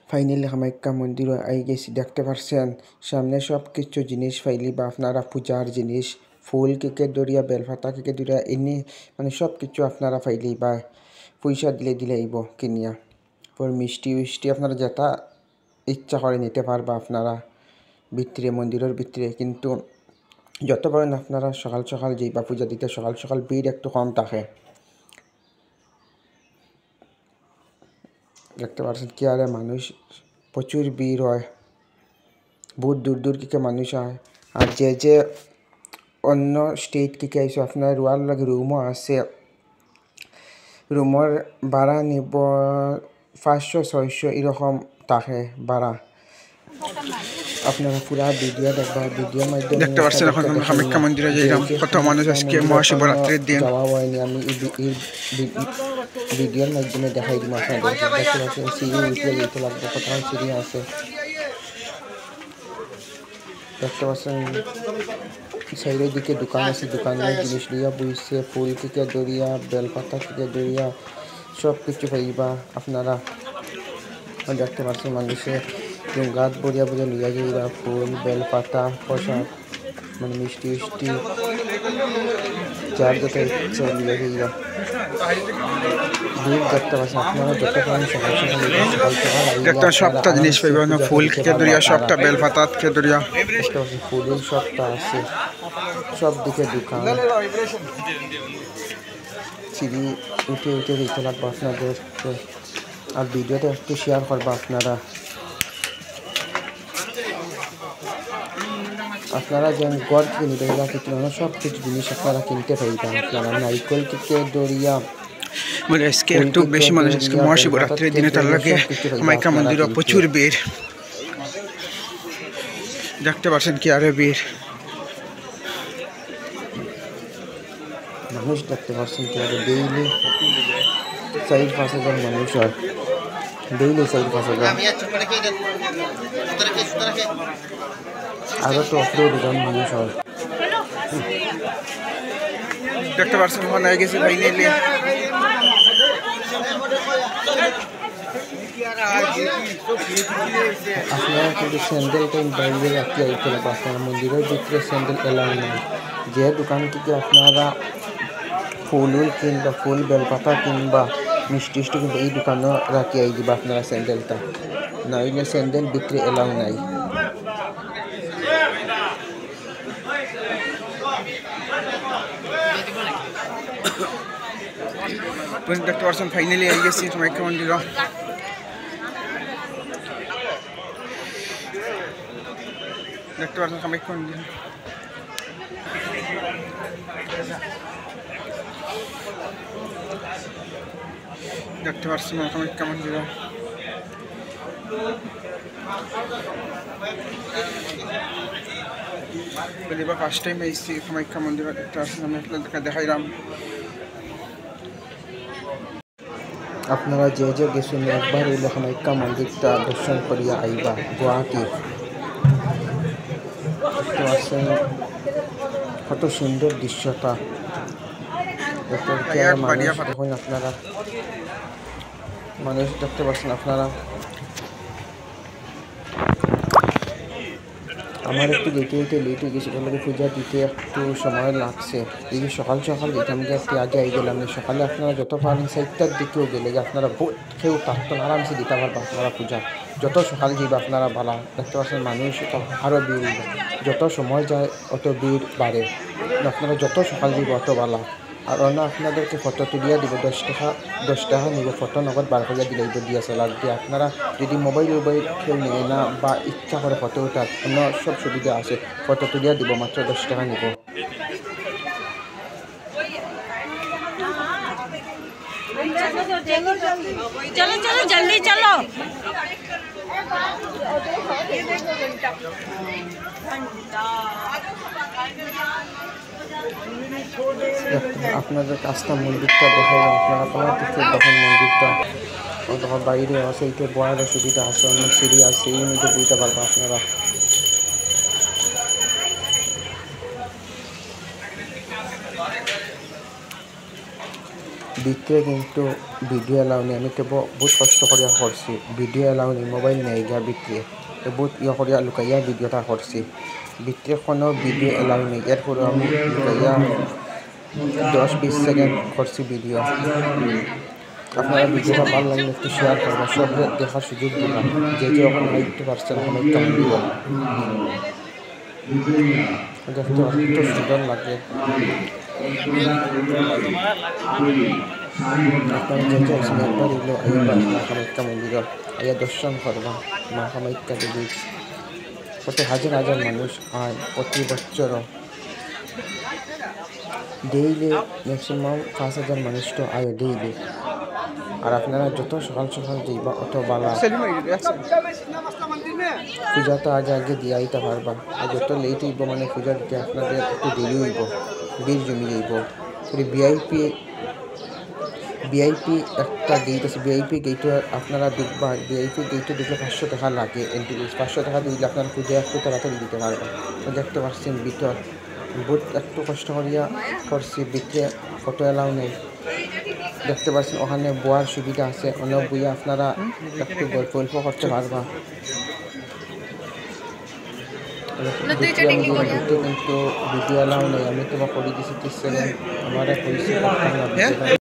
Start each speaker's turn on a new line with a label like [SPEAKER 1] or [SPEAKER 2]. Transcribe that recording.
[SPEAKER 1] Finally Kamakhya মন্দিরে I গেছি, দেখতে পারছেন সামনে সব কিছু জিনিস ফাইলি বা আপনারা পূজার জিনিস ফুল কেকে দরিয়া বেলপাতা কেকে দরিয়া এনে মানে সব কিছু আপনারা ফাইলি বা পয়সা দিলে আইব কিনিয়া পর মিষ্টি উষ্টি আপনারা যেটা ইচ্ছা করে নিতে পারবা আপনারা ভিতরে মন্দিরের ভিতরে। কিন্তু যত পারেন আপনারা সকাল সকাল যাইবা পূজা দিতে, সকাল সকাল ভিড় একটু কম থাকে। দেখতে পাচ্ছেন কি আরে মানুষ প্রচুর ভিড় হয়, বহুত দূর দূর থেকে মানুষ হয়। আর যে অন্য স্টেট থেকে আইসো আপনার রুয়ার লাগে রুমও আছে, রুমের ভাড়া নিব 500-600 এরকম থাকে ভাড়া। আপনারা পুরা ভিডিও দেখবা, ভিডিওর মাধ্যমে
[SPEAKER 2] দেখতে পাচ্ছেন এখন আমরা কামাখ্যা মন্দিরে যাইলাম, কত মানুষ আজকে মহাশিবরাত্রির দিন।
[SPEAKER 1] যাওয়া হয়নি, আমি এই ভিডিওর মাধ্যমে দেখাই দিব আপনাদের। দেখতে পাচ্ছেন সিঁড়ি উঠে যেতে লাগবে, কোথাও সিঁড়ি আছে। দেখতে পাচ্ছেন সাইডের দিকে দোকান আছে, দোকানের জিনিস লিয়া বইছে, ফুল থেকে দরিয়া বেলপাতা থেকে দরিয়া সব কিছু পাইবা আপনারা। দেখতে পাচ্ছেন মানুষে গাছ বরিয়া বরিয়া লিয়া যাইবা, ফুল বেলপাতা প্রসাদ মানে মিষ্টি উষ্টি যার যত ইচ্ছা লিয়া যাইবা। ভিড় দেখতে পাচ্ছেন আপনারা, যত পারেন সকাল
[SPEAKER 2] একটা সবটা জিনিস পাইবা, ফুল থেকে দরিয়া সবটা বেলপাতা থেকে দরিয়া।
[SPEAKER 1] দেখতে পাচ্ছেন ফুলের সবটা আছে, সব দিকে দোকান। সিঁড়ি উঠে উঠে দিতে লাগবে আপনাদের। আর ভিডিওটা একটু শেয়ার করবা আপনারা। আপনারা যেন গড় থেকে নিতে কিন্তু সব কিছু জিনিস আপনারা কিনতে পাইবেন। আপনারা নারিকল থেকে দরিয়া
[SPEAKER 2] বলে আজকে একটু বেশি মানুষ, আজকে মহাশিবরাত্রির দিনে তার লাগে কামাখ্যা মন্দিরে প্রচুর ভিড়। দেখতে পাচ্ছেন কি আরে ভিড়
[SPEAKER 1] মানুষ, দেখতে পাচ্ছেন কি আরে ডেইলি 4-5 হাজার মানুষ হয়, ডেইলি 4-5 হাজার। আরো তো অফরোড মানুষ হয়।
[SPEAKER 2] দেখতে পাচ্ছেন ওখানে হয়ে গেছে ফাইনালি।
[SPEAKER 1] আপনারা কিন্তু স্যান্ডেলটা বাইরে রাখতে আইতে লাগবে। আপনারা মন্দিরের ভিতরে স্যান্ডেল এলাও নাই। যে দোকান থেকে আপনারা ফুল কিনবা, ফুল বেলপাতা কিনবা, মিষ্টি কিনবা, এই দোকানও রাখি আই দিবা আপনারা স্যান্ডেলটা, নইলে স্যান্ডেল বিক্রি এলাও নাই।
[SPEAKER 2] দেখতে পাচ্ছেন ফাইনালি হয়ে গেছি কামাখ্যা মন্দির। দেখতে পাচ্ছেন কামাখ্যা মন্দির, দেখতে পাচ্ছেন কামাখ্যা মন্দির। এবার ফার্স্ট টাইম এসেছি কামাখ্যা মন্দির, আমি আপনাদেরকে দেখাইলাম।
[SPEAKER 1] আপনারা যে গেছেন একবার হইলে কামাখ্যা মন্দিরটা দর্শন করিয়া আইবা। গুয়াহাটি দেখতে পাচ্ছেন কত সুন্দর দৃশ্যটা। দেখুন আপনারা মানুষ দেখতে পাচ্ছেন আপনারা। আমার একটু যেতে যেতে লেট হয়ে গেছে, বলে পূজা দিতে একটু সময় লাগছে। এই সকাল সকাল যেতাম গিয়ে একটু আগে আই গেলাম। সকালে আপনারা যত পারেন 4টার দিকেও গেলে আপনারা কেউ থাকতো না, আরামসে দিতে পারবেন আপনারা পূজা। যত সকাল যাইবে আপনারা ভালো। দেখতে পাচ্ছেন মানুষ আরও ভিড় হইবে, যত সময় যায় অত ভিড় বাড়ে। আপনারা যত সকাল যাইবে অত ভালো। আর অন্য আপনাদেরকে ফটো তুলিয়া দিব, 10 টাকা নিব ফটো, নগদ 12 হাজার দিলে DSLR দিয়ে। আপনারা যদি মোবাইল কেউ নেয় না বা ইচ্ছা করে ফটো ওঠার, অন্য সব সুবিধা আছে, ফটো তুলিয়া দিব, মাত্র 10 টাকা নিব।
[SPEAKER 3] চলো চলো জলদি চলো।
[SPEAKER 1] আপনাদের কাজটা মন্দিরটা দেখাই, আপনারা তোমার দিকে দেখেন মন্দিরটা। অথবা বাইরে আছে, এইটা বয়ার সুবিধা আছে, অন্য সিঁড়ি আছে, এই মধ্যে বুঝতে পারবো আপনারা। ভিতরে কিন্তু ভিডিও এলাও নেই আমি তো বহুত কষ্ট করিয়া করছি ভিডিও এলাও নেই মোবাইল নেই গিয়া ভিতরে তো বহুত ইয়ে করিয়া লুকাইয়া ভিডিওটা করছি ভিতরে কোনো ভিডিও এলাও নেই এরপরে আমি লুকাইয়া 10-20 সেকেন্ড করছি ভিডিও আপনারা ভিডিওটা ভালো লাগলে একটু শেয়ার করবেন সব দেখার সুযোগ দিবেন যে যখন লাইকতে পারছেন এখন কেমন দিবেন দেখতে অত্যন্ত সুন্দর লাগে আপনারা যে চাইছেন একবার এলো আইবা মা কামাখ্যা মন্দির আইয়া দর্শন করবা মা কামাখ্যা দেবী কত হাজার হাজার মানুষ আয় প্রতি বছর ডেইলি ম্যাক্সিমাম 5,000 মানুষ তো আয় ডেইলি আর আপনারা যত সকাল সকাল যাইবা অত বালা পূজাটা আগে আগে দিয়ে আইতে পারবা আর যত লেট হইব মানে পূজা দিতে আপনাদের একটু দেরি হইব ভিড় জমি যাইব ভিআইপি একটা গেট আছে ভিআইপি গেটে আপনারা ঢুকবা ভিআইপি গেটে ঢুকলে 500 টাকা লাগে এন্ট্রি ফিস 500 টাকা দিলে আপনার পূজা একটু তাড়াতাড়ি দিতে পারবেন তো দেখতে পাচ্ছেন ভিতর বহুত একটু কষ্ট করিয়া করছি ভিতরে ফটো এলাও নেই দেখতে পাচ্ছেন ওখানে বোয়ার সুবিধা আছে অনেক বইয়া আপনারা একটু গল্প করতে পারবা কিন্তু ভিডিও এলাও নেই আমি তোমার করে দিয়েছি 30 সেকেন্ড আমার